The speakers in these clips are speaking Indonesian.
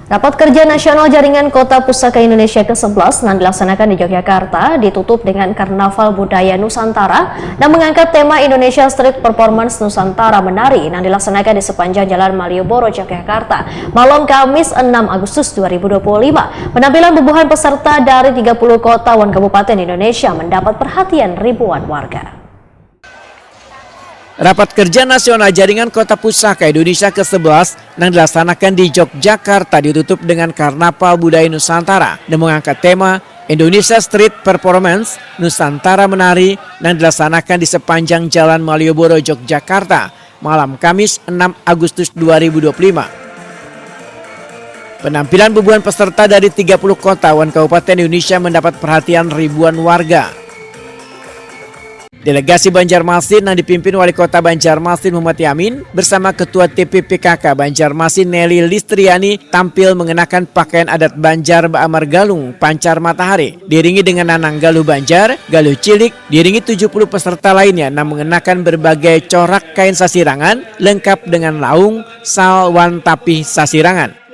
Rapat Kerja Nasional Jaringan Kota Pusaka Indonesia ke-11 yang dilaksanakan di Yogyakarta ditutup dengan Karnaval Budaya Nusantara dan mengangkat tema Indonesia Street Performance Nusantara Menari yang dilaksanakan di sepanjang Jalan Malioboro, Yogyakarta, malam Kamis 6 Agustus 2025. Penampilan bubuhan peserta dari 30 kota dan kabupaten Indonesia mendapat perhatian ribuan warga. Rapat Kerja Nasional Jaringan Kota Pusaka Indonesia ke-11 yang dilaksanakan di Yogyakarta ditutup dengan Karnaval Budaya Nusantara dan mengangkat tema Indonesia Street Performance Nusantara Menari yang dilaksanakan di sepanjang Jalan Malioboro, Yogyakarta, malam Kamis 6 Agustus 2025. Penampilan bubuhan peserta dari 30 kota dan kabupaten Indonesia mendapat perhatian ribuan warga. Delegasi Banjarmasin yang dipimpin Wali Kota Banjarmasin Muhammad Yamin bersama Ketua TPPKK Banjarmasin Nelly Listriani tampil mengenakan pakaian adat Banjar Ba'amar Galung Pancar Matahari, diiringi dengan nanang galuh Banjar, galuh cilik, diiringi 70 peserta lainnya yang mengenakan berbagai corak kain sasirangan lengkap dengan laung, sal, wan, tapih sasirangan.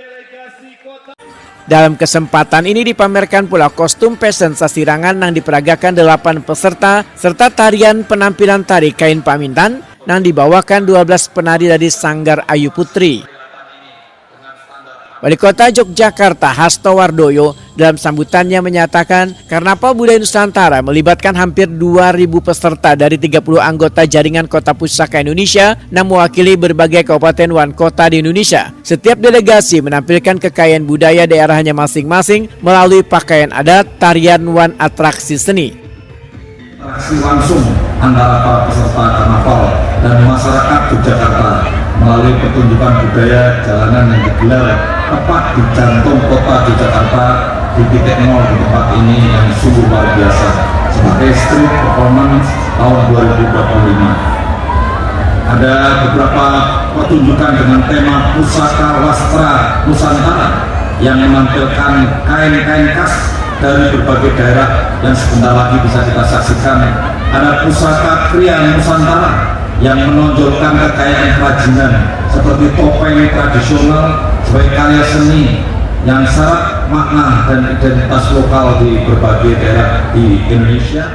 Dalam kesempatan ini dipamerkan pula kostum fashion sasirangan yang diperagakan 8 peserta serta tarian penampilan tari kain pamintan yang dibawakan 12 penari dari Sanggar Ayu Putri. Wali Kota Yogyakarta Hasto Wardoyo dalam sambutannya menyatakan Karnaval Budaya Nusantara melibatkan hampir 2.000 peserta dari 30 anggota Jaringan Kota Pusaka Indonesia yang mewakili berbagai kabupaten dan kota di Indonesia. Setiap delegasi menampilkan kekayaan budaya daerahnya masing-masing melalui pakaian adat, tarian, dan atraksi seni. Interaksi langsung antara para peserta karnaval dan masyarakat Yogyakarta melalui pertunjukan budaya jalanan yang digelar tepat di jantung kota Yogyakarta di titik nol di tempat ini yang sungguh luar biasa sebagai street performance tahun 2025. Ada beberapa pertunjukan dengan tema Pusaka Wastra Nusantara yang menampilkan kain-kain khas dari berbagai daerah yang sebentar lagi bisa kita saksikan. Ada Pusaka Kriya Nusantara yang menonjolkan kekayaan kerajinan seperti topeng tradisional sebagai karya seni yang syarat makna dan identitas lokal di berbagai daerah di Indonesia.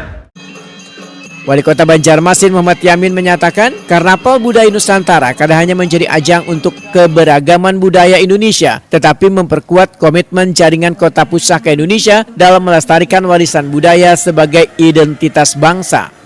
Wali Kota Banjarmasin Muhammad Yamin menyatakan Karnaval Budaya Nusantara kada hanya menjadi ajang untuk keberagaman budaya Indonesia, tetapi memperkuat komitmen Jaringan Kota Pusaka Indonesia dalam melestarikan warisan budaya sebagai identitas bangsa.